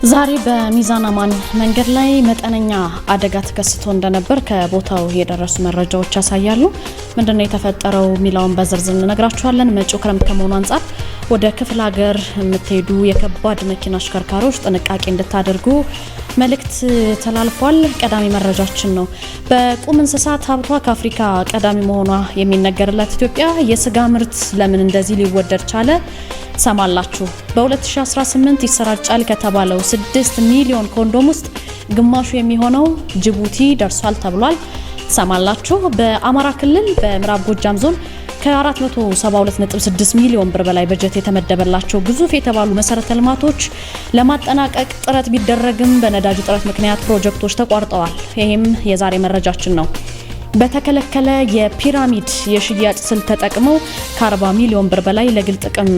ዛሬ በሚዛን አማን መንገድ ላይ መጠነኛ አደጋ ተከስቶ እንደነበር ከቦታው የደረሱ መረጃዎች ያሳያሉ። ምንድነው የተፈጠረው ሚላውን በዝርዝር እንነግራችኋለን። መጪው ክረምት ከመሆኑ አንፃር ወደ ክፍለ ሀገር የምትሄዱ የከባድ መኪና አሽከርካሪዎች ጥንቃቄ እንድታደርጉ መልእክት ተላልፏል። ቀዳሚ መረጃችን ነው። በቁም እንስሳት ሀብቷ ከአፍሪካ ቀዳሚ መሆኗ የሚነገርላት ኢትዮጵያ የስጋ ምርት ለምን እንደዚህ ሊወደድ ቻለ? ሰማላችሁ። በ2018 ይሰራጫል ከተባለው 6 ሚሊዮን ኮንዶም ውስጥ ግማሹ የሚሆነው ጅቡቲ ደርሷል ተብሏል። ሰማላችሁ። በአማራ ክልል በምዕራብ ጎጃም ዞን ከ472.6 ሚሊዮን ብር በላይ በጀት የተመደበላቸው ግዙፍ የተባሉ መሰረተ ልማቶች ለማጠናቀቅ ጥረት ቢደረግም በነዳጅ እጥረት ምክንያት ፕሮጀክቶች ተቋርጠዋል። ይህም የዛሬ መረጃችን ነው። በተከለከለ የፒራሚድ የሽያጭ ስልት ተጠቅመው ከ40 ሚሊዮን ብር በላይ ለግል ጥቅም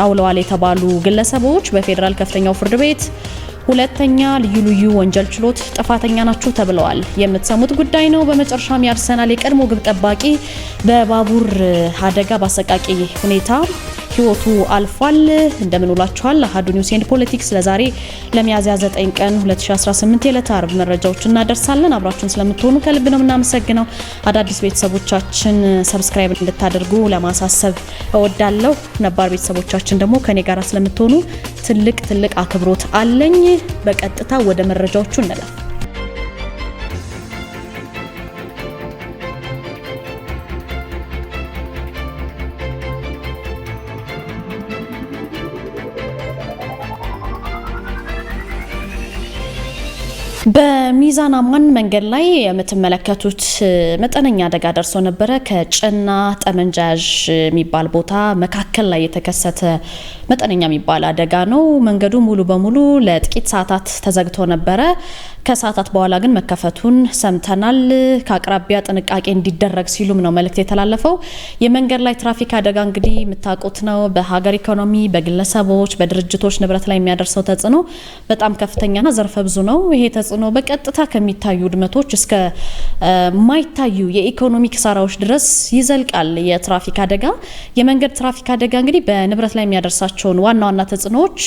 አውለዋል የተባሉ ግለሰቦች በፌዴራል ከፍተኛው ፍርድ ቤት ሁለተኛ ልዩ ወንጀል ችሎት ጥፋተኛ ናችሁ ተብለዋል። የምትሰሙት ጉዳይ ነው። በመጨረሻም የአርሰናል የቀድሞ ግብ ጠባቂ በባቡር አደጋ በአሰቃቂ ሁኔታ ህይወቱ አልፏል። እንደምን ውላችኋል። አሃዱ ኒውስ ኤንድ ፖለቲክስ ለዛሬ ለሚያዝያ 9 ቀን 2018 የዕለተ አርብ መረጃዎች እናደርሳለን። አብራችሁን ስለምትሆኑ ከልብ ነው የምናመሰግነው። አዳዲስ ቤተሰቦቻችን ሰብስክራይብ እንድታደርጉ ለማሳሰብ እወዳለሁ። ነባር ቤተሰቦቻችን ደግሞ ከኔ ጋር ስለምትሆኑ ትልቅ አክብሮት አለኝ። በቀጥታ ወደ መረጃዎቹ እንለፍ። በሚዛን አማን መንገድ ላይ የምትመለከቱት መጠነኛ አደጋ ደርሶ ነበረ። ከጭና ጠመንጃዥ የሚባል ቦታ መካከል ላይ የተከሰተ መጠነኛ የሚባል አደጋ ነው። መንገዱ ሙሉ በሙሉ ለጥቂት ሰዓታት ተዘግቶ ነበረ። ከሰዓታት በኋላ ግን መከፈቱን ሰምተናል። ከአቅራቢያ ጥንቃቄ እንዲደረግ ሲሉም ነው መልእክት የተላለፈው። የመንገድ ላይ ትራፊክ አደጋ እንግዲህ የምታውቁት ነው። በሀገር ኢኮኖሚ፣ በግለሰቦች፣ በድርጅቶች ንብረት ላይ የሚያደርሰው ተጽዕኖ በጣም ከፍተኛና ዘርፈ ብዙ ነው። ይሄ ተጽዕኖ በቀጥታ ከሚታዩ ውድመቶች እስከ ማይታዩ የኢኮኖሚ ኪሳራዎች ድረስ ይዘልቃል። የትራፊክ አደጋ የመንገድ ትራፊክ አደጋ እንግዲህ በንብረት ላይ የሚያደርሳቸውን ዋና ተጽዕኖዎች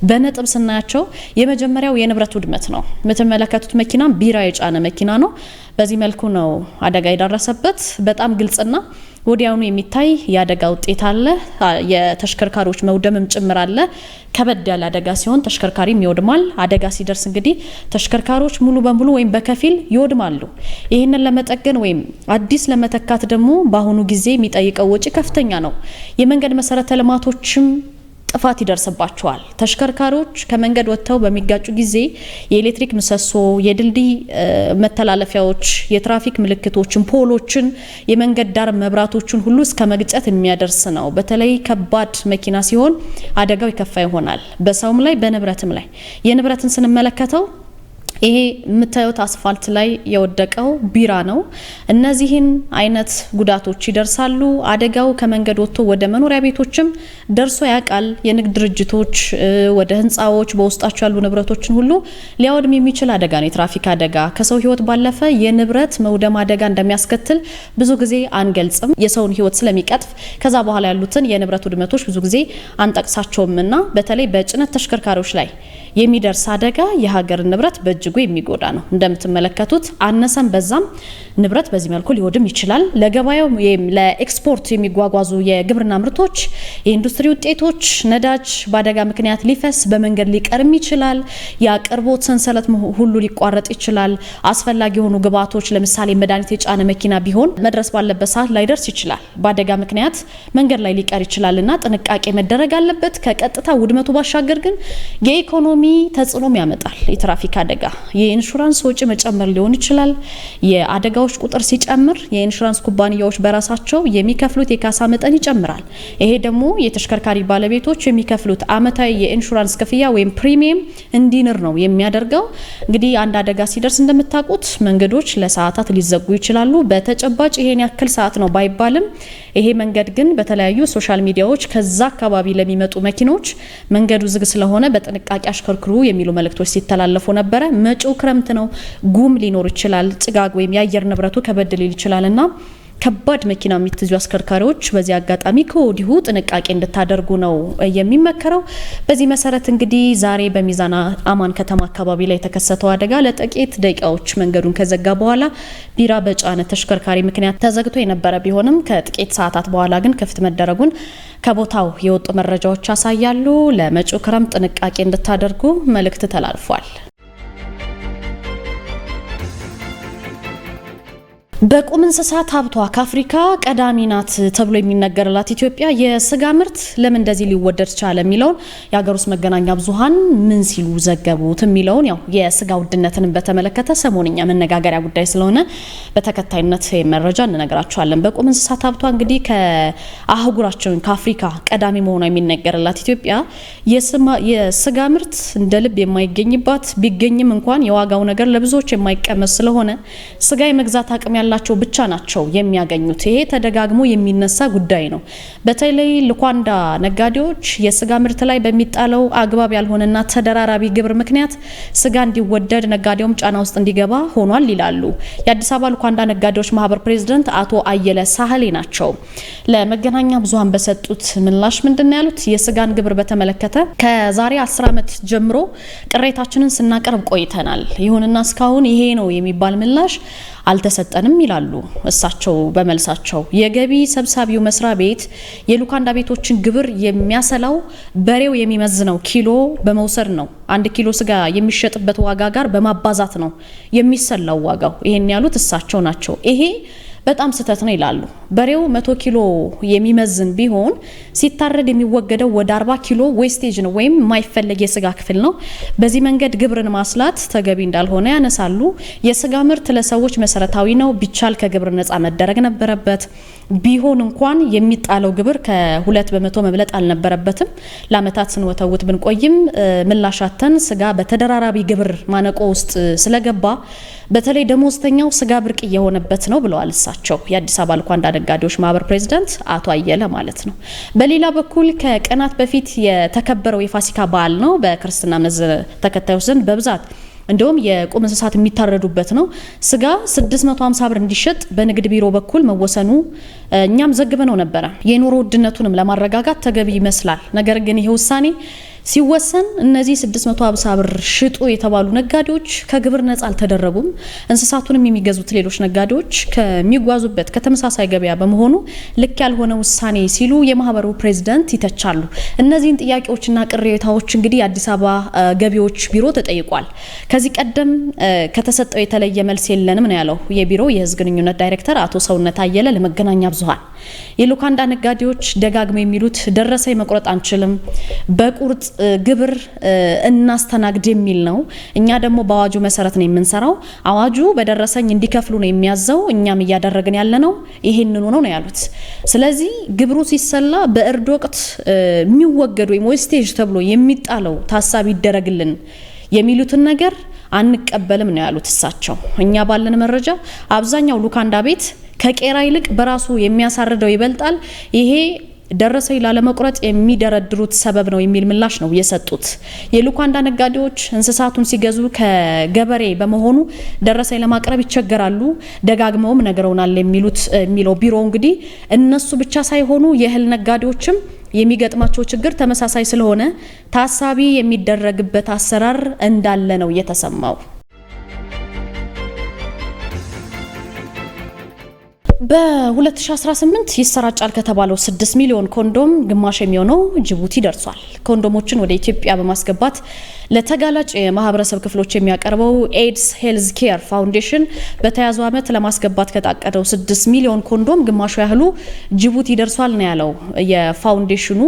በነጥብ ስናያቸው የመጀመሪያው የንብረት ውድመት ነው። የምትመለከቱት መኪና ቢራ የጫነ መኪና ነው። በዚህ መልኩ ነው አደጋ የደረሰበት። በጣም ግልጽና ወዲያውኑ የሚታይ የአደጋ ውጤት አለ። የተሽከርካሪዎች መውደምም ጭምር አለ። ከበድ ያለ አደጋ ሲሆን ተሽከርካሪም ይወድማል። አደጋ ሲደርስ እንግዲህ ተሽከርካሪዎች ሙሉ በሙሉ ወይም በከፊል ይወድማሉ። ይህንን ለመጠገን ወይም አዲስ ለመተካት ደግሞ በአሁኑ ጊዜ የሚጠይቀው ወጪ ከፍተኛ ነው። የመንገድ መሰረተ ልማቶችም ጥፋት ይደርስባቸዋል። ተሽከርካሪዎች ከመንገድ ወጥተው በሚጋጩ ጊዜ የኤሌክትሪክ ምሰሶ፣ የድልድይ መተላለፊያዎች፣ የትራፊክ ምልክቶችን፣ ፖሎችን፣ የመንገድ ዳር መብራቶችን ሁሉ እስከ መግጨት የሚያደርስ ነው። በተለይ ከባድ መኪና ሲሆን አደጋው ይከፋ ይሆናል። በሰውም ላይ በንብረትም ላይ የንብረትን ስንመለከተው ይሄ የምታዩት አስፋልት ላይ የወደቀው ቢራ ነው። እነዚህን አይነት ጉዳቶች ይደርሳሉ። አደጋው ከመንገድ ወጥቶ ወደ መኖሪያ ቤቶችም ደርሶ ያውቃል። የንግድ ድርጅቶች፣ ወደ ህንፃዎች፣ በውስጣቸው ያሉ ንብረቶችን ሁሉ ሊያወድም የሚችል አደጋ ነው። የትራፊክ አደጋ ከሰው ህይወት ባለፈ የንብረት መውደም አደጋ እንደሚያስከትል ብዙ ጊዜ አንገልጽም፣ የሰውን ህይወት ስለሚቀጥፍ። ከዛ በኋላ ያሉትን የንብረት ውድመቶች ብዙ ጊዜ አንጠቅሳቸውምና በተለይ በጭነት ተሽከርካሪዎች ላይ የሚደርስ አደጋ የሀገር ንብረት በእጅጉ የሚጎዳ ነው። እንደምትመለከቱት አነሰም በዛም ንብረት በዚህ መልኩ ሊወድም ይችላል። ለገበያው ለኤክስፖርት የሚጓጓዙ የግብርና ምርቶች፣ የኢንዱስትሪ ውጤቶች፣ ነዳጅ በአደጋ ምክንያት ሊፈስ በመንገድ ሊቀርም ይችላል። የአቅርቦት ሰንሰለት ሁሉ ሊቋረጥ ይችላል። አስፈላጊ የሆኑ ግብዓቶች ለምሳሌ መድኃኒት የጫነ መኪና ቢሆን መድረስ ባለበት ሰዓት ላይደርስ ይችላል። በአደጋ ምክንያት መንገድ ላይ ሊቀር ይችላልና ጥንቃቄ መደረግ አለበት። ከቀጥታ ውድመቱ ባሻገር ግን የኢኮኖሚ ተጽዕኖም ያመጣል። የትራፊክ አደጋ የኢንሹራንስ ወጪ መጨመር ሊሆን ይችላል። የአደጋዎች ቁጥር ሲጨምር የኢንሹራንስ ኩባንያዎች በራሳቸው የሚከፍሉት የካሳ መጠን ይጨምራል። ይሄ ደግሞ የተሽከርካሪ ባለቤቶች የሚከፍሉት አመታዊ የኢንሹራንስ ክፍያ ወይም ፕሪሚየም እንዲንር ነው የሚያደርገው። እንግዲህ አንድ አደጋ ሲደርስ እንደምታውቁት መንገዶች ለሰዓታት ሊዘጉ ይችላሉ። በተጨባጭ ይሄን ያክል ሰዓት ነው ባይባልም ይሄ መንገድ ግን በተለያዩ ሶሻል ሚዲያዎች ከዛ አካባቢ ለሚመጡ መኪኖች መንገዱ ዝግ ስለሆነ በጥንቃቄ አሽከርክሩ የሚሉ መልእክቶች ሲተላለፉ ነበረ። መጪው ክረምት ነው። ጉም ሊኖር ይችላል። ጭጋግ ወይም የአየር ንብረቱ ከበድ ሊል ይችላልና ከባድ መኪና የሚትዙ አሽከርካሪዎች በዚህ አጋጣሚ ከወዲሁ ጥንቃቄ እንድታደርጉ ነው የሚመከረው። በዚህ መሰረት እንግዲህ ዛሬ በሚዛን አማን ከተማ አካባቢ ላይ የተከሰተው አደጋ ለጥቂት ደቂቃዎች መንገዱን ከዘጋ በኋላ ቢራ በጫነ ተሽከርካሪ ምክንያት ተዘግቶ የነበረ ቢሆንም ከጥቂት ሰዓታት በኋላ ግን ክፍት መደረጉን ከቦታው የወጡ መረጃዎች ያሳያሉ። ለመጪው ክረምት ጥንቃቄ እንድታደርጉ መልእክት ተላልፏል። በቁም እንስሳት ሀብቷ ከአፍሪካ ቀዳሚ ናት ተብሎ የሚነገርላት ኢትዮጵያ የስጋ ምርት ለምን እንደዚህ ሊወደድ ቻለ የሚለውን የሀገር ውስጥ መገናኛ ብዙሃን ምን ሲሉ ዘገቡት የሚለውን ያው የስጋ ውድነትን በተመለከተ ሰሞንኛ መነጋገሪያ ጉዳይ ስለሆነ በተከታይነት መረጃ እንነግራችኋለን። በቁም እንስሳት ሀብቷ እንግዲህ ከአህጉራችን ከአፍሪካ ቀዳሚ መሆኗ የሚነገርላት ኢትዮጵያ የስጋ ምርት እንደ ልብ የማይገኝባት ቢገኝም እንኳን የዋጋው ነገር ለብዙዎች የማይቀመስ ስለሆነ ስጋ የመግዛት አቅም ያላቸው ብቻ ናቸው የሚያገኙት። ይሄ ተደጋግሞ የሚነሳ ጉዳይ ነው። በተለይ ልኳንዳ ነጋዴዎች የስጋ ምርት ላይ በሚጣለው አግባብ ያልሆነና ተደራራቢ ግብር ምክንያት ስጋ እንዲወደድ ነጋዴውም ጫና ውስጥ እንዲገባ ሆኗል ይላሉ። የአዲስ አበባ ልኳንዳ ነጋዴዎች ማህበር ፕሬዝዳንት አቶ አየለ ሳህሌ ናቸው። ለመገናኛ ብዙሃን በሰጡት ምላሽ ምንድነው ያሉት? የስጋን ግብር በተመለከተ ከዛሬ 10 ዓመት ጀምሮ ቅሬታችንን ስናቀርብ ቆይተናል። ይሁንና እስካሁን ይሄ ነው የሚባል ምላሽ አልተሰጠንም ይላሉ። እሳቸው በመልሳቸው የገቢ ሰብሳቢው መስሪያ ቤት የሉካንዳ ቤቶችን ግብር የሚያሰላው በሬው የሚመዝነው ኪሎ በመውሰድ ነው። 1 ኪሎ ስጋ የሚሸጥበት ዋጋ ጋር በማባዛት ነው የሚሰላው ዋጋው። ይሄን ያሉት እሳቸው ናቸው። ይሄ በጣም ስህተት ነው ይላሉ። በሬው 100 ኪሎ የሚመዝን ቢሆን ሲታረድ የሚወገደው ወደ 40 ኪሎ ዌስቴጅ ነው ወይም የማይፈለግ የስጋ ክፍል ነው። በዚህ መንገድ ግብርን ማስላት ተገቢ እንዳልሆነ ያነሳሉ። የስጋ ምርት ለሰዎች መሰረታዊ ነው። ቢቻል ከግብር ነፃ መደረግ ነበረበት። ቢሆን እንኳን የሚጣለው ግብር ከ2 በመቶ መብለጥ አልነበረበትም። ለአመታት ስንወተውት ብንቆይም ምላሻተን ስጋ በተደራራቢ ግብር ማነቆ ውስጥ ስለገባ በተለይ ደሞዝተኛው ስጋ ብርቅ እየሆነበት ነው ብለዋል እሳቸው። የአዲስ አበባ ልኳንዳ ነጋዴዎች ማህበር ፕሬዝዳንት አቶ አየለ ማለት ነው። በሌላ በኩል ከቀናት በፊት የተከበረው የፋሲካ በዓል ነው። በክርስትና እምነት ተከታዮች ዘንድ በብዛት እንደውም የቁም እንስሳት የሚታረዱበት ነው። ስጋ 650 ብር እንዲሸጥ በንግድ ቢሮ በኩል መወሰኑ እኛም ዘግበነው ነበረ። የኑሮ ውድነቱንም ለማረጋጋት ተገቢ ይመስላል። ነገር ግን ይሄ ውሳኔ ሲወሰን እነዚህ 650 ብር ሽጡ የተባሉ ነጋዴዎች ከግብር ነፃ አልተደረጉም። እንስሳቱንም የሚገዙት ሌሎች ነጋዴዎች ከሚጓዙበት ከተመሳሳይ ገበያ በመሆኑ ልክ ያልሆነ ውሳኔ ሲሉ የማህበሩ ፕሬዝዳንት ይተቻሉ። እነዚህን ጥያቄዎችና ቅሬታዎች እንግዲህ አዲስ አበባ ገቢዎች ቢሮ ተጠይቋል። ከዚህ ቀደም ከተሰጠው የተለየ መልስ የለንም ነው ያለው የቢሮ የህዝብ ግንኙነት ዳይሬክተር አቶ ሰውነት አየለ ለመገናኛ ብዙሃን። የሉካንዳ ነጋዴዎች ደጋግመው የሚሉት ደረሰኝ መቁረጥ አንችልም፣ በቁርጥ ግብር እናስተናግድ የሚል ነው። እኛ ደግሞ በአዋጁ መሰረት ነው የምንሰራው። አዋጁ በደረሰኝ እንዲከፍሉ ነው የሚያዘው። እኛም እያደረግን ያለነው ይሄንኑ ነው ያሉት። ስለዚህ ግብሩ ሲሰላ በእርድ ወቅት የሚወገድ ወይም ዌስቴጅ ተብሎ የሚጣለው ታሳቢ ይደረግልን የሚሉትን ነገር አንቀበልም ነው ያሉት እሳቸው። እኛ ባለን መረጃ አብዛኛው ሉካንዳ ቤት ከቄራ ይልቅ በራሱ የሚያሳርደው ይበልጣል። ይሄ ደረሰኝ ላለመቁረጥ የሚደረድሩት ሰበብ ነው የሚል ምላሽ ነው የሰጡት። የሉካንዳ ነጋዴዎች እንስሳቱን ሲገዙ ከገበሬ በመሆኑ ደረሰኝ ለማቅረብ ይቸገራሉ፣ ደጋግመውም ነግረውናል የሚለው ቢሮ እንግዲህ እነሱ ብቻ ሳይሆኑ የእህል ነጋዴዎችም የሚገጥማቸው ችግር ተመሳሳይ ስለሆነ ታሳቢ የሚደረግበት አሰራር እንዳለ ነው የተሰማው። በ2018 ይሰራጫል ከተባለው 6 ሚሊዮን ኮንዶም ግማሽ የሚሆነው ጅቡቲ ደርሷል። ኮንዶሞችን ወደ ኢትዮጵያ በማስገባት ለተጋላጭ የማህበረሰብ ክፍሎች የሚያቀርበው ኤድስ ሄልዝ ኬር ፋውንዴሽን በተያዘው ዓመት ለማስገባት ከታቀደው 6 ሚሊዮን ኮንዶም ግማሹ ያህሉ ጅቡቲ ደርሷል ነው ያለው የፋውንዴሽኑ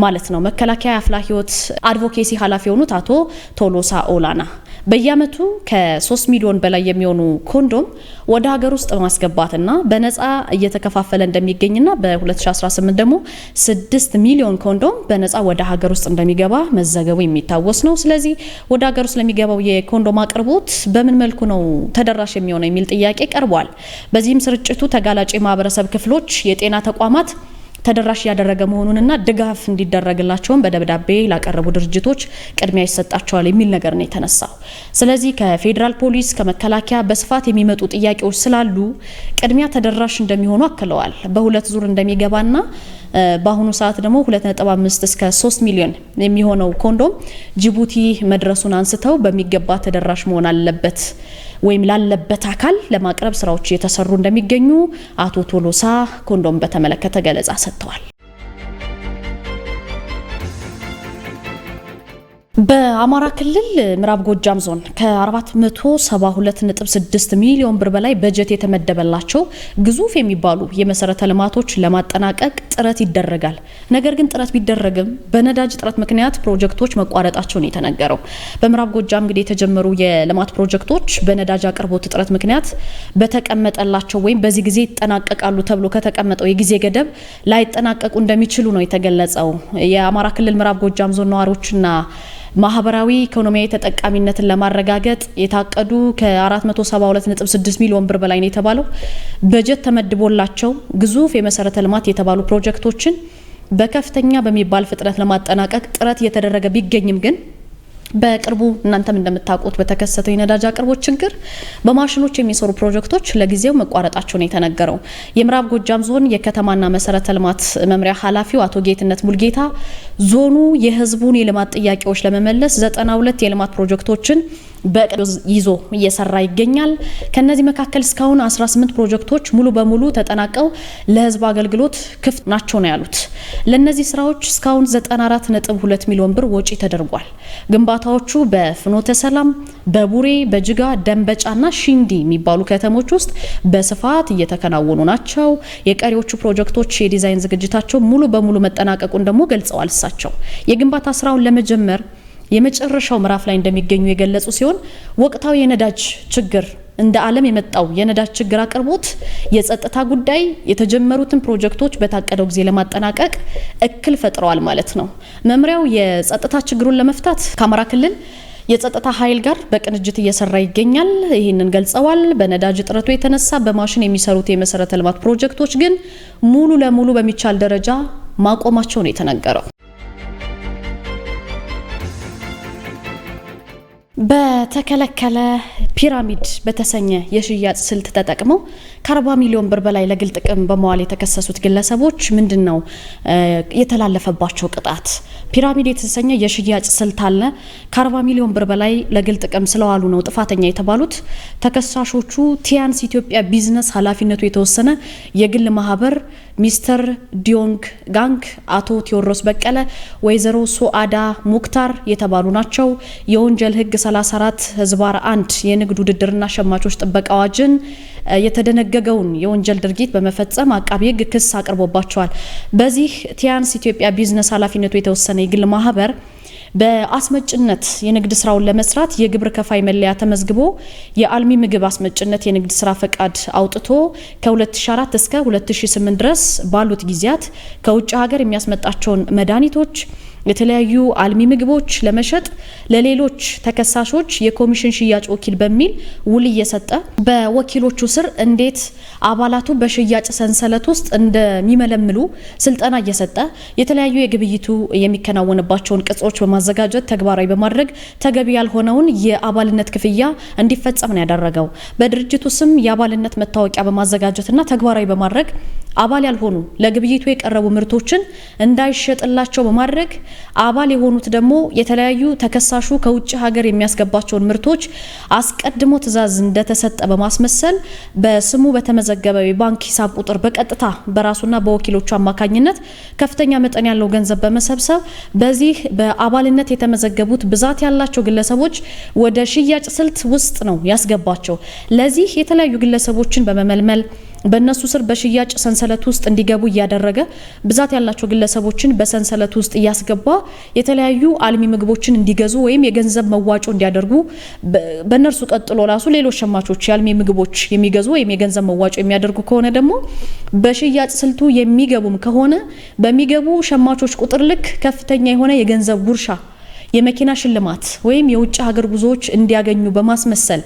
ማለት ነው። መከላከያ አፍላ ህይወት አድቮኬሲ ኃላፊ የሆኑት አቶ ቶሎሳ ኦላና በየአመቱ ከ3 ሚሊዮን በላይ የሚሆኑ ኮንዶም ወደ ሀገር ውስጥ ማስገባትና በነፃ እየተከፋፈለ እንደሚገኝና በ2018 ደግሞ 6 ሚሊዮን ኮንዶም በነፃ ወደ ሀገር ውስጥ እንደሚገባ መዘገቡ የሚታወስ ነው። ስለዚህ ወደ ሀገር ውስጥ ለሚገባው የኮንዶም አቅርቦት በምን መልኩ ነው ተደራሽ የሚሆነው የሚል ጥያቄ ቀርቧል። በዚህም ስርጭቱ ተጋላጭ ማህበረሰብ ክፍሎች፣ የጤና ተቋማት ተደራሽ ያደረገ መሆኑንና ድጋፍ እንዲደረግላቸውም በደብዳቤ ላቀረቡ ድርጅቶች ቅድሚያ ይሰጣቸዋል የሚል ነገር ነው የተነሳው። ስለዚህ ከፌዴራል ፖሊስ ከመከላከያ በስፋት የሚመጡ ጥያቄዎች ስላሉ ቅድሚያ ተደራሽ እንደሚሆኑ አክለዋል። በሁለት ዙር እንደሚገባና በአሁኑ ሰዓት ደግሞ 2.5 እስከ 3 ሚሊዮን የሚሆነው ኮንዶም ጅቡቲ መድረሱን አንስተው በሚገባ ተደራሽ መሆን አለበት ወይም ላለበት አካል ለማቅረብ ስራዎች እየተሰሩ እንደሚገኙ አቶ ቶሎሳ ኮንዶም በተመለከተ ገለጻ ሰጥተዋል። በአማራ ክልል ምዕራብ ጎጃም ዞን ከ472.6 ሚሊዮን ብር በላይ በጀት የተመደበላቸው ግዙፍ የሚባሉ የመሰረተ ልማቶች ለማጠናቀቅ ጥረት ይደረጋል። ነገር ግን ጥረት ቢደረግም በነዳጅ ጥረት ምክንያት ፕሮጀክቶች መቋረጣቸው ነው የተነገረው። በምዕራብ ጎጃም እንግዲህ የተጀመሩ የልማት ፕሮጀክቶች በነዳጅ አቅርቦት ጥረት ምክንያት በተቀመጠላቸው ወይም በዚህ ጊዜ ይጠናቀቃሉ ተብሎ ከተቀመጠው የጊዜ ገደብ ላይጠናቀቁ እንደሚችሉ ነው የተገለጸው። የአማራ ክልል ምዕራብ ጎጃም ዞን ነዋሪዎችና ማህበራዊ ኢኮኖሚያዊ ተጠቃሚነትን ለማረጋገጥ የታቀዱ ከ472.6 ሚሊዮን ብር በላይ ነው የተባለው በጀት ተመድቦላቸው ግዙፍ የመሰረተ ልማት የተባሉ ፕሮጀክቶችን በከፍተኛ በሚባል ፍጥነት ለማጠናቀቅ ጥረት እየተደረገ ቢገኝም ግን በቅርቡ እናንተም እንደምታውቁት በተከሰተው የነዳጅ አቅርቦት ችግር በማሽኖች የሚሰሩ ፕሮጀክቶች ለጊዜው መቋረጣቸው ነው የተነገረው። የምዕራብ ጎጃም ዞን የከተማና መሰረተ ልማት መምሪያ ኃላፊው አቶ ጌትነት ሙልጌታ ዞኑ የህዝቡን የልማት ጥያቄዎች ለመመለስ 92 የልማት ፕሮጀክቶችን በቅድ ይዞ እየሰራ ይገኛል። ከነዚህ መካከል እስካሁን 18 ፕሮጀክቶች ሙሉ በሙሉ ተጠናቀው ለህዝብ አገልግሎት ክፍት ናቸው ነው ያሉት። ለነዚህ ስራዎች እስካሁን 94.2 ሚሊዮን ብር ወጪ ተደርጓል። ግንባታዎቹ በፍኖተ ሰላም፣ በቡሬ፣ በጅጋ፣ ደንበጫና ሽንዲ የሚባሉ ከተሞች ውስጥ በስፋት እየተከናወኑ ናቸው። የቀሪዎቹ ፕሮጀክቶች የዲዛይን ዝግጅታቸው ሙሉ በሙሉ መጠናቀቁን ደግሞ ገልጸዋል። እሳቸው የግንባታ ስራውን ለመጀመር የመጨረሻው ምዕራፍ ላይ እንደሚገኙ የገለጹ ሲሆን ወቅታዊ የነዳጅ ችግር እንደ ዓለም የመጣው የነዳጅ ችግር አቅርቦት፣ የጸጥታ ጉዳይ የተጀመሩትን ፕሮጀክቶች በታቀደው ጊዜ ለማጠናቀቅ እክል ፈጥረዋል ማለት ነው። መምሪያው የጸጥታ ችግሩን ለመፍታት ከአማራ ክልል የጸጥታ ኃይል ጋር በቅንጅት እየሰራ ይገኛል። ይህንን ገልጸዋል። በነዳጅ እጥረቱ የተነሳ በማሽን የሚሰሩት የመሰረተ ልማት ፕሮጀክቶች ግን ሙሉ ለሙሉ በሚቻል ደረጃ ማቆማቸው ነው የተነገረው። በተከለከለ ፒራሚድ በተሰኘ የሽያጭ ስልት ተጠቅመው ከ40 ሚሊዮን ብር በላይ ለግል ጥቅም በመዋል የተከሰሱት ግለሰቦች ምንድነው የተላለፈባቸው ቅጣት? ፒራሚድ የተሰኘ የሽያጭ ስልት አለ። ከ40 ሚሊዮን ብር በላይ ለግል ጥቅም ስለዋሉ ነው ጥፋተኛ የተባሉት። ተከሳሾቹ ቲያንስ ኢትዮጵያ ቢዝነስ ኃላፊነቱ የተወሰነ የግል ማህበር ሚስተር ዲዮንግ ጋንግ፣ አቶ ቴዎድሮስ በቀለ፣ ወይዘሮ ሱአዳ ሙክታር የተባሉ ናቸው። የወንጀል ህግ 34/1 የንግድ ውድድርና ሸማቾች ጥበቃ አዋጅን የተደነገገውን የወንጀል ድርጊት በመፈጸም አቃቢ ህግ ክስ አቅርቦባቸዋል። በዚህ ቲያንስ ኢትዮጵያ ቢዝነስ ኃላፊነቱ የተወሰነ የግል ማህበር በአስመጭነት የንግድ ስራውን ለመስራት የግብር ከፋይ መለያ ተመዝግቦ የአልሚ ምግብ አስመጭነት የንግድ ስራ ፈቃድ አውጥቶ ከ2004 እስከ 2008 ድረስ ባሉት ጊዜያት ከውጭ ሀገር የሚያስመጣቸውን መድኃኒቶች፣ የተለያዩ አልሚ ምግቦች ለመሸጥ ለሌሎች ተከሳሾች የኮሚሽን ሽያጭ ወኪል በሚል ውል እየሰጠ በወኪሎቹ ስር እንዴት አባላቱ በሽያጭ ሰንሰለት ውስጥ እንደሚመለምሉ ስልጠና እየሰጠ የተለያዩ የግብይቱ የሚከናወንባቸውን ቅጾች በማዘጋጀት ተግባራዊ በማድረግ ተገቢ ያልሆነውን የአባልነት ክፍያ እንዲፈጸም ነው ያደረገው። በድርጅቱ ስም የአባልነት መታወቂያ በማዘጋጀትና ተግባራዊ በማድረግ አባል ያልሆኑ ለግብይቱ የቀረቡ ምርቶችን እንዳይሸጥላቸው በማድረግ አባል የሆኑት ደግሞ የተለያዩ ተከሳሹ ከውጭ ሀገር የሚያስገባቸውን ምርቶች አስቀድሞ ትዕዛዝ እንደተሰጠ በማስመሰል በስሙ በተመዘገበ የባንክ ሂሳብ ቁጥር በቀጥታ በራሱና በወኪሎቹ አማካኝነት ከፍተኛ መጠን ያለው ገንዘብ በመሰብሰብ በዚህ በአባልነት የተመዘገቡት ብዛት ያላቸው ግለሰቦች ወደ ሽያጭ ስልት ውስጥ ነው ያስገባቸው። ለዚህ የተለያዩ ግለሰቦችን በመመልመል በእነሱ ስር በሽያጭ ሰንሰለት ውስጥ እንዲገቡ እያደረገ ብዛት ያላቸው ግለሰቦችን በሰንሰለት ውስጥ እያስገባ የተለያዩ አልሚ ምግቦችን እንዲገዙ ወይም የገንዘብ መዋጮ እንዲያደርጉ በእነርሱ ቀጥሎ ራሱ ሌሎች ሸማቾች የአልሚ ምግቦች የሚገዙ ወይም የገንዘብ መዋጮ የሚያደርጉ ከሆነ ደግሞ በሽያጭ ስልቱ የሚገቡም ከሆነ በሚገቡ ሸማቾች ቁጥር ልክ ከፍተኛ የሆነ የገንዘብ ጉርሻ የመኪና ሽልማት ወይም የውጭ ሀገር ጉዞዎች እንዲያገኙ በማስመሰል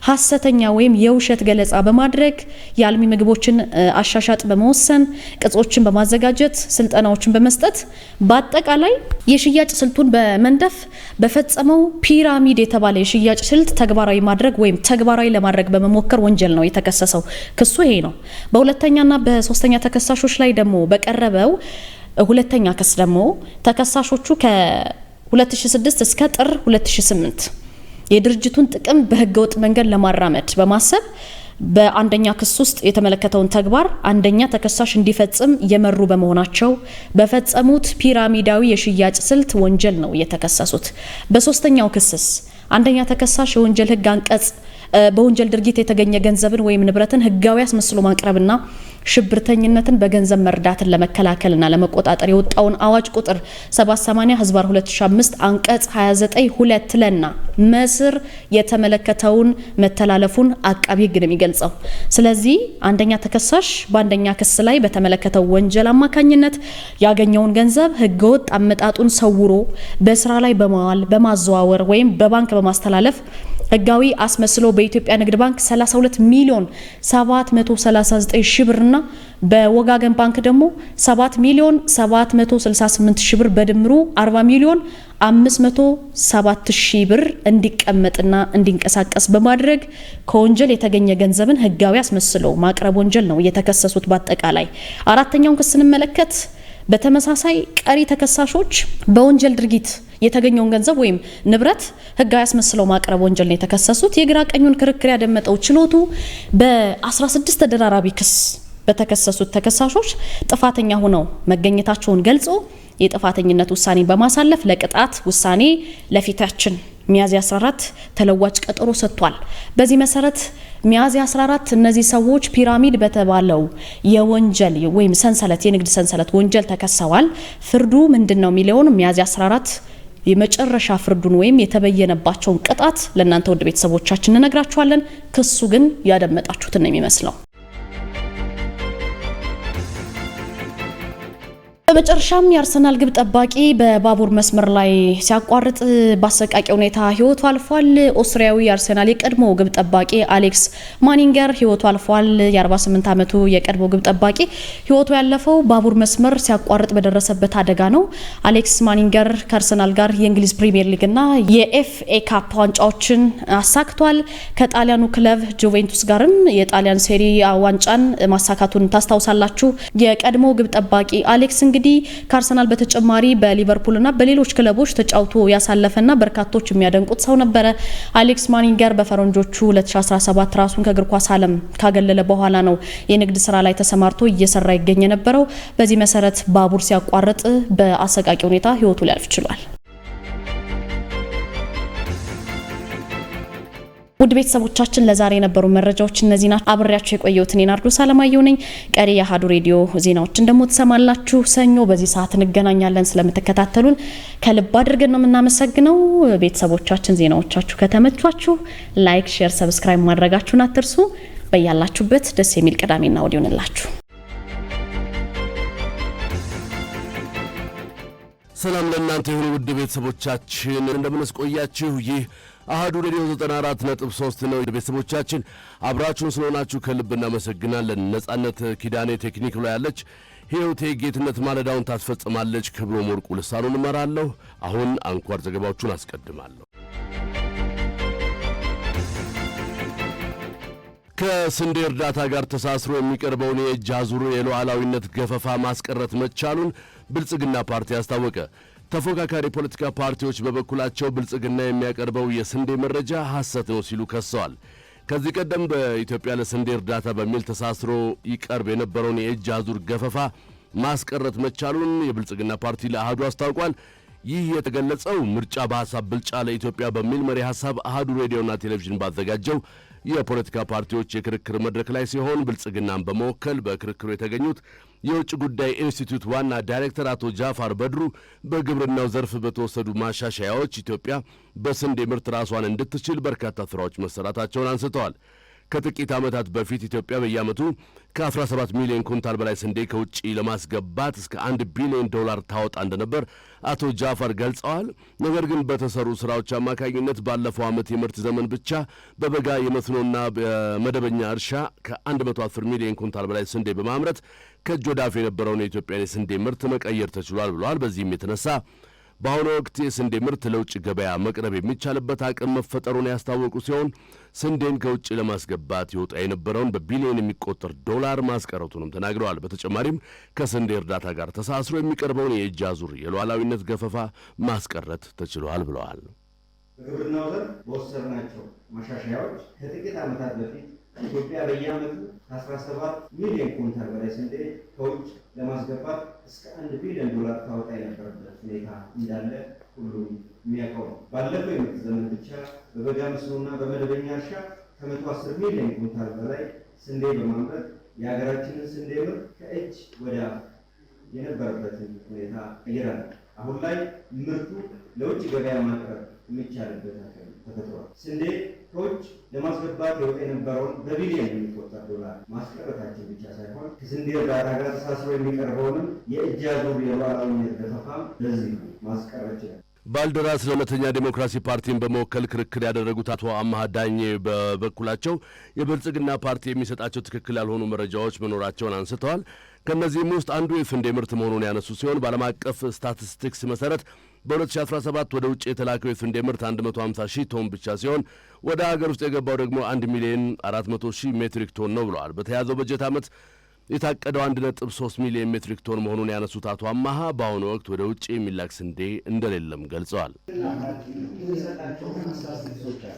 ሐሰተኛ ወይም የውሸት ገለጻ በማድረግ የአልሚ ምግቦችን አሻሻጥ በመወሰን ቅጾችን በማዘጋጀት ስልጠናዎችን በመስጠት በአጠቃላይ የሽያጭ ስልቱን በመንደፍ በፈጸመው ፒራሚድ የተባለ የሽያጭ ስልት ተግባራዊ ማድረግ ወይም ተግባራዊ ለማድረግ በመሞከር ወንጀል ነው የተከሰሰው። ክሱ ይሄ ነው። በሁለተኛና በሶስተኛ ተከሳሾች ላይ ደግሞ በቀረበው ሁለተኛ ክስ ደግሞ ተከሳሾቹ ከ2006 እስከ ጥር 2008 የድርጅቱን ጥቅም በህገወጥ መንገድ ለማራመድ በማሰብ በአንደኛ ክስ ውስጥ የተመለከተውን ተግባር አንደኛ ተከሳሽ እንዲፈጽም የመሩ በመሆናቸው በፈጸሙት ፒራሚዳዊ የሽያጭ ስልት ወንጀል ነው የተከሰሱት። በሶስተኛው ክስስ አንደኛ ተከሳሽ የወንጀል ህግ አንቀጽ በወንጀል ድርጊት የተገኘ ገንዘብን ወይም ንብረትን ህጋዊ አስመስሎ ማቅረብና ሽብርተኝነትን በገንዘብ መርዳትን ለመከላከልና ለመቆጣጠር የወጣውን አዋጅ ቁጥር 780/2005 አንቀጽ 29(2) ለና መስር የተመለከተውን መተላለፉን አቃቢ ህግ ነው የሚገልጸው። ስለዚህ አንደኛ ተከሳሽ በአንደኛ ክስ ላይ በተመለከተው ወንጀል አማካኝነት ያገኘውን ገንዘብ ህገወጥ አመጣጡን ሰውሮ በስራ ላይ በማዋል በማዘዋወር ወይም በባንክ በማስተላለፍ ህጋዊ አስመስሎ በኢትዮጵያ ንግድ ባንክ 32 ሚሊዮን 739 ሺህ ብርና በወጋገን ባንክ ደግሞ 7 ሚሊዮን 768 ሺህ ብር በድምሩ 40 ሚሊዮን 507 ሺህ ብር እንዲቀመጥና እንዲንቀሳቀስ በማድረግ ከወንጀል የተገኘ ገንዘብን ህጋዊ አስመስሎ ማቅረብ ወንጀል ነው የተከሰሱት። በአጠቃላይ አራተኛውን ክስ ስንመለከት በተመሳሳይ ቀሪ ተከሳሾች በወንጀል ድርጊት የተገኘውን ገንዘብ ወይም ንብረት ህጋዊ አስመስለው ማቅረብ ወንጀል ነው የተከሰሱት። የግራ ቀኙን ክርክር ያደመጠው ችሎቱ በ16 ተደራራቢ ክስ በተከሰሱት ተከሳሾች ጥፋተኛ ሆነው መገኘታቸውን ገልጾ የጥፋተኝነት ውሳኔ በማሳለፍ ለቅጣት ውሳኔ ለፊታችን ሚያዝያ 14 ተለዋጭ ቀጠሮ ሰጥቷል። በዚህ መሰረት ሚያዝያ 14 እነዚህ ሰዎች ፒራሚድ በተባለው የወንጀል ወይም ሰንሰለት የንግድ ሰንሰለት ወንጀል ተከሰዋል። ፍርዱ ምንድነው የሚለውን ሚያዝያ 14 የመጨረሻ ፍርዱን ወይም የተበየነባቸውን ቅጣት ለእናንተ ውድ ቤተሰቦቻችን እንነግራችኋለን። ክሱ ግን ያደመጣችሁትን ነው የሚመስለው። በመጨረሻም የአርሰናል ግብ ጠባቂ በባቡር መስመር ላይ ሲያቋርጥ በአሰቃቂ ሁኔታ ህይወቱ አልፏል። ኦስትሪያዊ የአርሰናል የቀድሞ ግብ ጠባቂ አሌክስ ማኒንገር ህይወቱ አልፏል። የ48 ዓመቱ የቀድሞ ግብ ጠባቂ ህይወቱ ያለፈው ባቡር መስመር ሲያቋርጥ በደረሰበት አደጋ ነው። አሌክስ ማኒንገር ከአርሰናል ጋር የእንግሊዝ ፕሪሚየር ሊግ እና የኤፍኤ ካፕ ዋንጫዎችን አሳክቷል። ከጣሊያኑ ክለብ ጁቬንቱስ ጋርም የጣሊያን ሴሪ ዋንጫን ማሳካቱን ታስታውሳላችሁ። የቀድሞ ግብ ጠባቂ አሌክስ እንግዲህ ከአርሰናል በተጨማሪ በሊቨርፑልና በሌሎች ክለቦች ተጫውቶ ያሳለፈና በርካቶች የሚያደንቁት ሰው ነበረ። አሌክስ ማኒንገር በፈረንጆቹ 2017 ራሱን ከእግር ኳስ ዓለም ካገለለ በኋላ ነው የንግድ ስራ ላይ ተሰማርቶ እየሰራ ይገኝ የነበረው። በዚህ መሰረት ባቡር ሲያቋርጥ በአሰቃቂ ሁኔታ ህይወቱ ሊያልፍ ችሏል። ውድ ቤተሰቦቻችን ለዛሬ የነበሩ መረጃዎች እነዚህ ናቸው። አብሬያችሁ የቆየሁት እኔ ናርዶስ አለማየሁ ነኝ። ቀሪ የአሃዱ ሬዲዮ ዜናዎችን ደግሞ ትሰማላችሁ። ሰኞ በዚህ ሰዓት እንገናኛለን። ስለምትከታተሉን ከልብ አድርገን ነው የምናመሰግነው። ቤተሰቦቻችን ዜናዎቻችሁ ከተመቿችሁ ላይክ፣ ሼር፣ ሰብስክራይብ ማድረጋችሁን አትርሱ። በያላችሁበት ደስ የሚል ቅዳሜና እሁድ ይሁንላችሁ። ሰላም ለእናንተ ይሁን ውድ ቤተሰቦቻችን፣ እንደምንስ ቆያችሁ? ይህ አሃዱ ሬዲዮ 94.3 ነው። ቤተሰቦቻችን አብራችሁን ስለሆናችሁ ከልብ እናመሰግናለን። ነጻነት ኪዳኔ ቴክኒክ ላይ ያለች፣ ሕይወቴ ጌትነት ማለዳውን ታስፈጽማለች። ክብሮም ወርቁ ልሳኑን እመራለሁ። አሁን አንኳር ዘገባዎቹን አስቀድማለሁ። ከስንዴ እርዳታ ጋር ተሳስሮ የሚቀርበውን የእጅ አዙር የሉዓላዊነት ገፈፋ ማስቀረት መቻሉን ብልጽግና ፓርቲ አስታወቀ። ተፎካካሪ ፖለቲካ ፓርቲዎች በበኩላቸው ብልጽግና የሚያቀርበው የስንዴ መረጃ ሐሰት ነው ሲሉ ከሰዋል። ከዚህ ቀደም በኢትዮጵያ ለስንዴ እርዳታ በሚል ተሳስሮ ይቀርብ የነበረውን የእጅ አዙር ገፈፋ ማስቀረት መቻሉን የብልጽግና ፓርቲ ለአሃዱ አስታውቋል። ይህ የተገለጸው ምርጫ በሐሳብ ብልጫ ለኢትዮጵያ በሚል መሪ ሐሳብ አሃዱ ሬዲዮና ቴሌቪዥን ባዘጋጀው የፖለቲካ ፓርቲዎች የክርክር መድረክ ላይ ሲሆን ብልጽግናን በመወከል በክርክሩ የተገኙት የውጭ ጉዳይ ኢንስቲትዩት ዋና ዳይሬክተር አቶ ጃፋር በድሩ በግብርናው ዘርፍ በተወሰዱ ማሻሻያዎች ኢትዮጵያ በስንዴ ምርት ራሷን እንድትችል በርካታ ስራዎች መሰራታቸውን አንስተዋል። ከጥቂት ዓመታት በፊት ኢትዮጵያ በየዓመቱ ከ17 ሚሊዮን ኩንታል በላይ ስንዴ ከውጭ ለማስገባት እስከ $1 ቢሊዮን ታወጣ እንደነበር አቶ ጃፈር ገልጸዋል። ነገር ግን በተሰሩ ስራዎች አማካኝነት ባለፈው ዓመት የምርት ዘመን ብቻ በበጋ የመስኖና በመደበኛ እርሻ ከ110 ሚሊዮን ኩንታል በላይ ስንዴ በማምረት ከእጅ ወደ አፍ የነበረውን የኢትዮጵያን የስንዴ ምርት መቀየር ተችሏል ብለዋል። በዚህም የተነሳ በአሁኑ ወቅት የስንዴ ምርት ለውጭ ገበያ መቅረብ የሚቻልበት አቅም መፈጠሩን ያስታወቁ ሲሆን ስንዴን ከውጭ ለማስገባት ይወጣ የነበረውን በቢሊዮን የሚቆጠር ዶላር ማስቀረቱንም ተናግረዋል። በተጨማሪም ከስንዴ እርዳታ ጋር ተሳስሮ የሚቀርበውን የእጅ አዙር የሉዓላዊነት ገፈፋ ማስቀረት ተችሏል ብለዋል። በግብርናው ዘርፍ በወሰድናቸው ማሻሻያዎች ከጥቂት ዓመታት በፊት ኢትዮጵያ በየዓመቱ ከ17 ሚሊዮን ኩንታል በላይ ስንዴ ከውጭ ለማስገባት እስከ $1 ቢሊዮን ታወጣ የነበረበት ሁኔታ እንዳለ ሁሉም የሚያውቀው ነው። ባለፈው የምርት ዘመን ብቻ በበጋ መስኖና በመደበኛ እርሻ ከ110 ሚሊዮን ኩንታል በላይ ስንዴ በማምረት የሀገራችንን ስንዴ ምርት ከእጅ ወደ አፍ የነበረበትን ሁኔታ ቀይረናል። አሁን ላይ ምርቱ ለውጭ ገበያ ማቅረብ የሚቻልበት አቅም ተፈጥሯል። ስንዴ ከውጭ ለማስገባት የወጣ የነበረውን በቢሊዮን የሚቆጠር ዶላር ማስቀረታችን ብቻ ሳይሆን ከስንዴ እርዳታ ጋር ተሳስሮ የሚቀርበውንም የእጅ አዙር የሉዓላዊነት ገፈፋም በዚህ ማስቀረት ይችላል። ባልደራስ ለእውነተኛ ዴሞክራሲ ፓርቲን በመወከል ክርክር ያደረጉት አቶ አማሃ ዳኜ በበኩላቸው የብልጽግና ፓርቲ የሚሰጣቸው ትክክል ያልሆኑ መረጃዎች መኖራቸውን አንስተዋል። ከነዚህም ውስጥ አንዱ የስንዴ ምርት መሆኑን ያነሱ ሲሆን በዓለም አቀፍ ስታቲስቲክስ መሰረት በ2017 ወደ ውጭ የተላከው የስንዴ ምርት 150 ሺህ ቶን ብቻ ሲሆን ወደ ሀገር ውስጥ የገባው ደግሞ 1 ሚሊዮን 400 ሺህ ሜትሪክ ቶን ነው ብለዋል። በተያዘው በጀት ዓመት የታቀደው 1.3 ሚሊዮን ሜትሪክ ቶን መሆኑን ያነሱት አቶ አማሃ በአሁኑ ወቅት ወደ ውጭ የሚላክ ስንዴ እንደሌለም ገልጸዋል።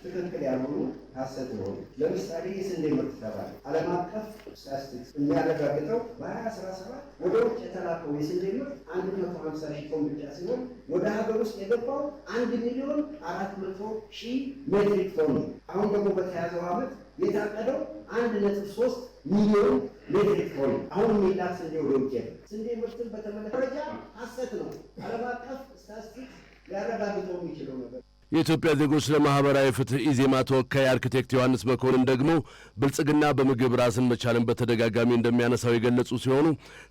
ትክክል ያልሆኑ ሐሰት ነው። ለምሳሌ የስንዴ ምርት ተባለ ዓለም አቀፍ ስታቲስቲክስ የሚያረጋግጠው በ2017 ወደ ውጭ የተላከው የስንዴ ምርት 150 ሺህ ቶን ብቻ ሲሆን ወደ ሀገር ውስጥ የገባው 1 ሚሊዮን 400 ሺህ ሜትሪክ ቶን ነው። አሁን ደግሞ በተያዘው ዓመት የታቀደው 1.3 ሚሊዮን ሜትሪክ ቶን አሁን የሚላክ ስንዴ ወደ ውጭ ነው። ስንዴ ምርትን በተመለከተ ሐሰት ነው። ዓለም አቀፍ ስታቲስቲክስ ሊያረጋግጠው የሚችለው ነገር የኢትዮጵያ ዜጎች ለማህበራዊ ፍትህ ኢዜማ ተወካይ አርክቴክት ዮሐንስ መኮንን ደግሞ ብልጽግና በምግብ ራስን መቻልን በተደጋጋሚ እንደሚያነሳው የገለጹ ሲሆኑ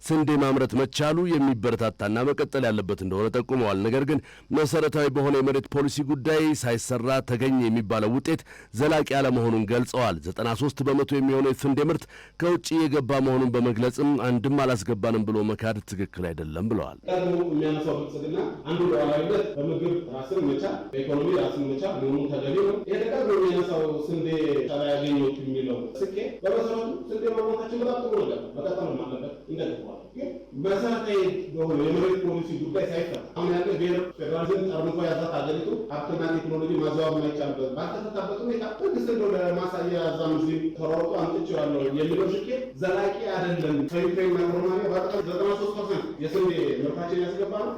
ስንዴ ማምረት መቻሉ የሚበረታታና መቀጠል ያለበት እንደሆነ ጠቁመዋል። ነገር ግን መሰረታዊ በሆነ የመሬት ፖሊሲ ጉዳይ ሳይሰራ ተገኘ የሚባለው ውጤት ዘላቂ አለመሆኑን ገልጸዋል። 93 በመቶ የሚሆነው የስንዴ ምርት ከውጭ የገባ መሆኑን በመግለጽም አንድም አላስገባንም ብሎ መካድ ትክክል አይደለም ብለዋል። የሚያነሳው ብልጽግና አንዱ ሉዓላዊነት በምግብ ራስን መቻል በኢኮኖሚ ራስን መቻል መሆኑን ተገቢ ነው። ይሄ ደግሞ የሚያነሳው ስንዴ ላይ ያገኘሁት የሚለው ስኬት በመሰረቱ ስንዴ ማምረታችን በጣም ጥሩ ነገር መቀጠልም አለበት እንደግፈዋል። ግን መሰረታዊ የሆነ የመሬት ፖሊሲ ጉዳይ ሳይፈታ አሁን ያለ ብሔር ፌዴራሊዝም ጠርንፎ ያዛት አገሪቱ ሀብትና ቴክኖሎጂ ማዘዋወር የማይቻልበት ባልተፈታበት ሁኔታ መንግስት እንደው ለማሳያ ያዛም እዚህ ተሯሩጦ አምጥቼዋለሁ የሚለው ስኬት ዘላቂ አይደለም። ከዩክሬንና ከሮማኒያ በአጠቃላይ 93% የስንዴ ምርታችን ያስገባ ነው።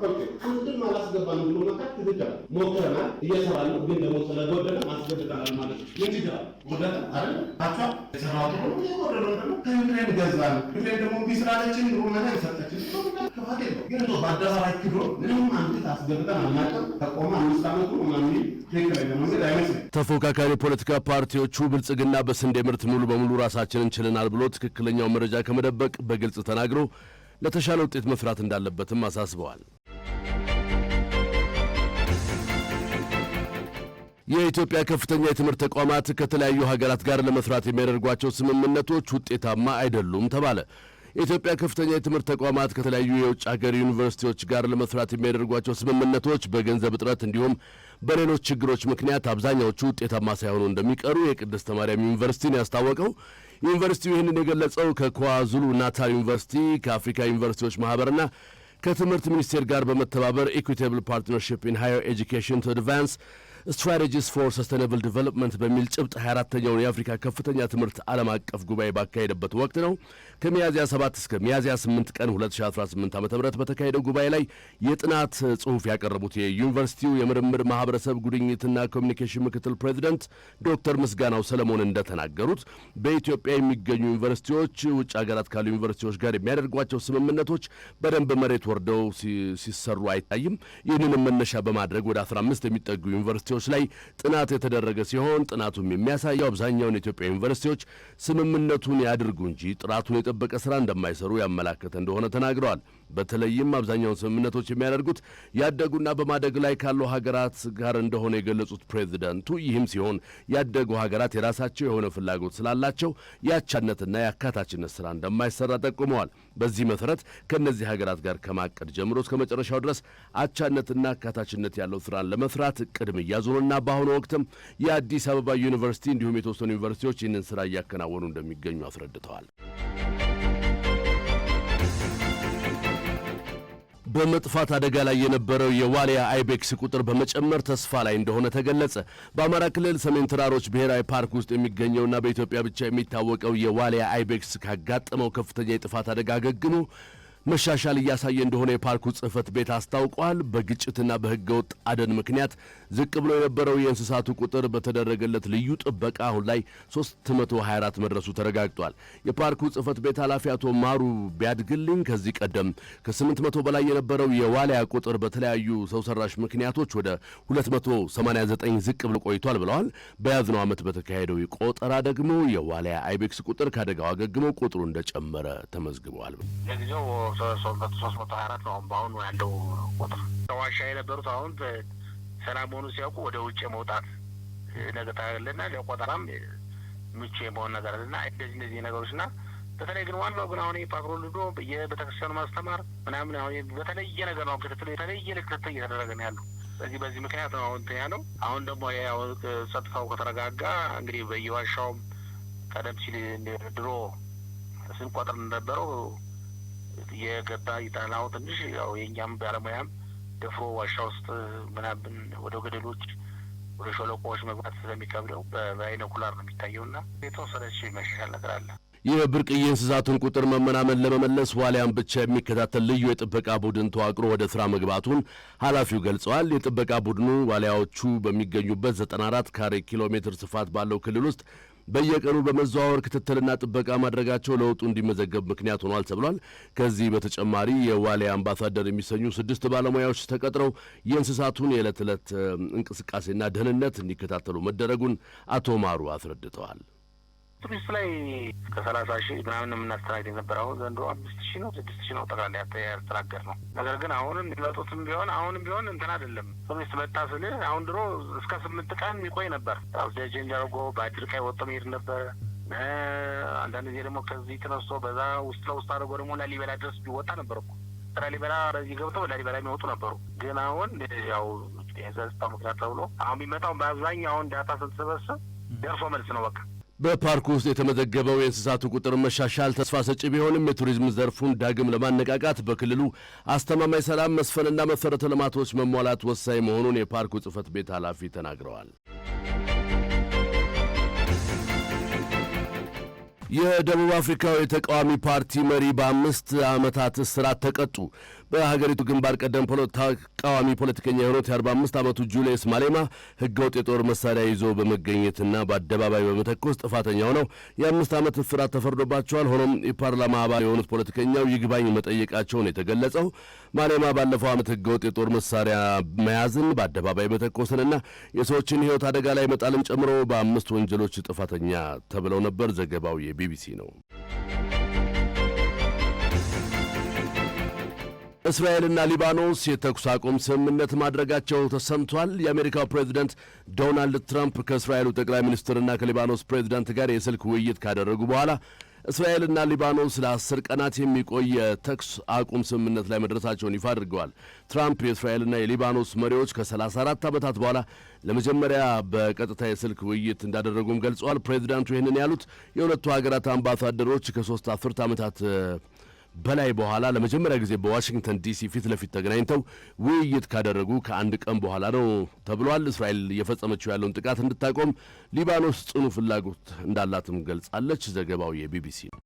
አንድም አላስገባንም ብሎ መካት ትክክል ሞክረናል፣ እየሰራን ነው። ግን ደግሞ ስለጎደለ ማስገድዳል ማለት ነው። ምን ችግር አለ? ወደታ አይደል አቻ የሰራው ነው ወደረ ደግሞ ከዩክሬን ገዛን። ዩክሬን ደግሞ ቢስራለችን ሮማኒያ ሰጠችን። ከፋቴ ነው ግን ነው ባደባባይ ክዶ ምንም አንተ አስገብተን አናውቅም። ተቆማ 5 ዓመቱ ማንኒ ትክክለኛ መንገድ አይመስልም። ተፎካካሪ ፖለቲካ ፓርቲዎቹ ብልጽግና በስንዴ ምርት ሙሉ በሙሉ ራሳችንን ችለናል ብሎ ትክክለኛው መረጃ ከመደበቅ በግልጽ ተናግሮ ለተሻለ ውጤት መስራት እንዳለበትም አሳስበዋል። የኢትዮጵያ ከፍተኛ የትምህርት ተቋማት ከተለያዩ ሀገራት ጋር ለመስራት የሚያደርጓቸው ስምምነቶች ውጤታማ አይደሉም ተባለ። የኢትዮጵያ ከፍተኛ የትምህርት ተቋማት ከተለያዩ የውጭ ሀገር ዩኒቨርሲቲዎች ጋር ለመስራት የሚያደርጓቸው ስምምነቶች በገንዘብ እጥረት እንዲሁም በሌሎች ችግሮች ምክንያት አብዛኛዎቹ ውጤታማ ሳይሆኑ እንደሚቀሩ የቅድስተ ማርያም ዩኒቨርሲቲን ያስታወቀው። ዩኒቨርሲቲው ይህንን የገለጸው ከኳዙሉ ናታል ዩኒቨርሲቲ ከአፍሪካ ዩኒቨርሲቲዎች ማህበርና ከትምህርት ሚኒስቴር ጋር በመተባበር ኢኩዊታብል ፓርትነርሺፕ ኢን ሃየር ኤጁኬሽን ቱ አድቫንስ ስትራቴጂስ ፎር ሰስቴናብል ዲቨሎፕመንት በሚል ጭብጥ 24ኛውን የአፍሪካ ከፍተኛ ትምህርት ዓለም አቀፍ ጉባኤ ባካሄደበት ወቅት ነው። ከሚያዝያ 7 እስከ ሚያዝያ 8 ቀን 2018 ዓ.ም በተካሄደው ጉባኤ ላይ የጥናት ጽሑፍ ያቀረቡት የዩኒቨርሲቲው የምርምር ማህበረሰብ ጉድኝትና ኮሚኒኬሽን ምክትል ፕሬዚደንት ዶክተር ምስጋናው ሰለሞን እንደተናገሩት በኢትዮጵያ የሚገኙ ዩኒቨርሲቲዎች ውጭ ሀገራት ካሉ ዩኒቨርሲቲዎች ጋር የሚያደርጓቸው ስምምነቶች በደንብ መሬት ወርደው ሲሰሩ አይታይም። ይህንንም መነሻ በማድረግ ወደ 15 የሚጠጉ ዩኒቨርሲቲዎች ዩኒቨርሲቲዎች ላይ ጥናት የተደረገ ሲሆን ጥናቱም የሚያሳየው አብዛኛውን የኢትዮጵያ ዩኒቨርሲቲዎች ስምምነቱን ያድርጉ እንጂ ጥራቱን የጠበቀ ስራ እንደማይሰሩ ያመላከተ እንደሆነ ተናግረዋል። በተለይም አብዛኛውን ስምምነቶች የሚያደርጉት ያደጉና በማደግ ላይ ካሉ ሀገራት ጋር እንደሆነ የገለጹት ፕሬዝዳንቱ ይህም ሲሆን ያደጉ ሀገራት የራሳቸው የሆነ ፍላጎት ስላላቸው የአቻነትና የአካታችነት ስራ እንደማይሰራ ጠቁመዋል። በዚህ መሰረት ከእነዚህ ሀገራት ጋር ከማቀድ ጀምሮ እስከ መጨረሻው ድረስ አቻነትና አካታችነት ያለው ስራን ለመስራት እቅድ መያዙንና በአሁኑ ወቅትም የአዲስ አበባ ዩኒቨርሲቲ እንዲሁም የተወሰኑ ዩኒቨርሲቲዎች ይህንን ስራ እያከናወኑ እንደሚገኙ አስረድተዋል። በመጥፋት አደጋ ላይ የነበረው የዋሊያ አይቤክስ ቁጥር በመጨመር ተስፋ ላይ እንደሆነ ተገለጸ። በአማራ ክልል ሰሜን ተራሮች ብሔራዊ ፓርክ ውስጥ የሚገኘውና በኢትዮጵያ ብቻ የሚታወቀው የዋሊያ አይቤክስ ካጋጠመው ከፍተኛ የጥፋት አደጋ አገግሞ መሻሻል እያሳየ እንደሆነ የፓርኩ ጽሕፈት ቤት አስታውቋል። በግጭትና በሕገወጥ አደን ምክንያት ዝቅ ብሎ የነበረው የእንስሳቱ ቁጥር በተደረገለት ልዩ ጥበቃ አሁን ላይ 324 መድረሱ ተረጋግጧል። የፓርኩ ጽሕፈት ቤት ኃላፊ አቶ ማሩ ቢያድግልኝ ከዚህ ቀደም ከ800 በላይ የነበረው የዋሊያ ቁጥር በተለያዩ ሰው ሰራሽ ምክንያቶች ወደ 289 ዝቅ ብሎ ቆይቷል ብለዋል። በያዝነው ዓመት በተካሄደው ቆጠራ ደግሞ የዋሊያ አይቤክስ ቁጥር ካደጋው አገግሞ ቁጥሩ እንደጨመረ ተመዝግቧል። 324 ነው በአሁኑ ያለው ቁጥር። ዋሻ የነበሩት አሁን ሰላም ሆኑ ሲያውቁ ወደ ውጭ መውጣት ነገር ታያለና ለቆጠራም ምቹ የመሆን ነገር አለና እንደዚህ ነገሮችና በተለይ ግን ዋናው ግን አሁን የፓትሮል ዶ በየቤተክርስቲያኑ ማስተማር ምናምን አሁን በተለየ ነገር ነው ክትትል የተለየ ክትትል እየተደረገ ነው ያለው። በዚህ ምክንያት ነው አሁን ያለው። አሁን ደግሞ ያው ጸጥታው ከተረጋጋ እንግዲህ በየዋሻውም ቀደም ሲል ድሮ ስንቆጥር እንደነበረው የገባ ይጣላው ትንሽ ያው የኛም ባለሙያም ደፍሮ ዋሻ ውስጥ ምናምን ወደ ገደሎች ወደ ሸለቆዎች መግባት ስለሚከብደው በባይኖኩላር ነው የሚታየውና የተወሰነች መሻሻል ነገር አለ። የብርቅዬ እንስሳቱን ቁጥር መመናመን ለመመለስ ዋሊያን ብቻ የሚከታተል ልዩ የጥበቃ ቡድን ተዋቅሮ ወደ ስራ መግባቱን ኃላፊው ገልጸዋል። የጥበቃ ቡድኑ ዋሊያዎቹ በሚገኙበት 94 ካሬ ኪሎ ሜትር ስፋት ባለው ክልል ውስጥ በየቀኑ በመዘዋወር ክትትልና ጥበቃ ማድረጋቸው ለውጡ እንዲመዘገብ ምክንያት ሆኗል ተብሏል። ከዚህ በተጨማሪ የዋሊያ አምባሳደር የሚሰኙ 6 ባለሙያዎች ተቀጥረው የእንስሳቱን የዕለት ዕለት እንቅስቃሴና ደህንነት እንዲከታተሉ መደረጉን አቶ ማሩ አስረድተዋል። ቱሪስት ላይ ከ30,000 ምናምን የምናስተናግድ የነበረ አሁን ዘንድሮ 5,000 ነው 6,000 ነው ጠቅላላ ያስተናገድ ነው። ነገር ግን አሁንም የሚመጡትም ቢሆን እንትን አይደለም። ቱሪስት መጣ ስል አሁን ድሮ እስከ 8 ቀን ይቆይ ነበር። ጀንጀ አድርጎ በአድርቃይ ወጥቶ መሄድ ነበር። አንዳንድ ጊዜ ደግሞ ከዚህ ተነስቶ በዛ ውስጥ ለውስጥ አድርጎ ደግሞ ላሊበላ ድረስ ቢወጣ ነበር እኮ ላሊበላ ረዚህ ገብተው ላሊበላ የሚወጡ ነበሩ። ግን አሁን ያው የጸጥታ ምክንያት ተብሎ አሁን ቢመጣው በአብዛኛው አሁን ዳታ ስንሰበስብ ደርሶ መልስ ነው በቃ። በፓርኩ ውስጥ የተመዘገበው የእንስሳቱ ቁጥር መሻሻል ተስፋ ሰጪ ቢሆንም የቱሪዝም ዘርፉን ዳግም ለማነቃቃት በክልሉ አስተማማኝ ሰላም መስፈንና መሰረተ ልማቶች መሟላት ወሳኝ መሆኑን የፓርኩ ጽሕፈት ቤት ኃላፊ ተናግረዋል። የደቡብ አፍሪካው የተቃዋሚ ፓርቲ መሪ በ5 ዓመታት እስራት ተቀጡ። በሀገሪቱ ግንባር ቀደም ተቃዋሚ ፖለቲከኛ የሆኑት የ45 ዓመቱ ጁልየስ ማሌማ ሕገወጥ የጦር መሳሪያ ይዞ በመገኘትና በአደባባይ በመተኮስ ጥፋተኛ ሆነው የ5 ዓመት እስራት ተፈርዶባቸዋል። ሆኖም የፓርላማ አባል የሆኑት ፖለቲከኛው ይግባኝ መጠየቃቸውን የተገለጸው ማሌማ ባለፈው ዓመት ሕገወጥ የጦር መሳሪያ መያዝን፣ በአደባባይ መተኮስንና የሰዎችን ሕይወት አደጋ ላይ መጣልን ጨምሮ በ5 ወንጀሎች ጥፋተኛ ተብለው ነበር። ዘገባው የቢቢሲ ነው። እስራኤልና ሊባኖስ የተኩስ አቁም ስምምነት ማድረጋቸው ተሰምቷል። የአሜሪካው ፕሬዝዳንት ዶናልድ ትራምፕ ከእስራኤሉ ጠቅላይ ሚኒስትርና ከሊባኖስ ፕሬዝዳንት ጋር የስልክ ውይይት ካደረጉ በኋላ እስራኤልና ሊባኖስ ለ10 ቀናት የሚቆይ የተኩስ አቁም ስምምነት ላይ መድረሳቸውን ይፋ አድርገዋል። ትራምፕ የእስራኤልና የሊባኖስ መሪዎች ከ34 ዓመታት በኋላ ለመጀመሪያ በቀጥታ የስልክ ውይይት እንዳደረጉም ገልጸዋል። ፕሬዝዳንቱ ይህንን ያሉት የሁለቱ ሀገራት አምባሳደሮች ከ3 አስርት ዓመታት በላይ በኋላ ለመጀመሪያ ጊዜ በዋሽንግተን ዲሲ ፊት ለፊት ተገናኝተው ውይይት ካደረጉ ከአንድ ቀን በኋላ ነው ተብሏል። እስራኤል እየፈጸመችው ያለውን ጥቃት እንድታቆም ሊባኖስ ጽኑ ፍላጎት እንዳላትም ገልጻለች። ዘገባው የቢቢሲ ነው።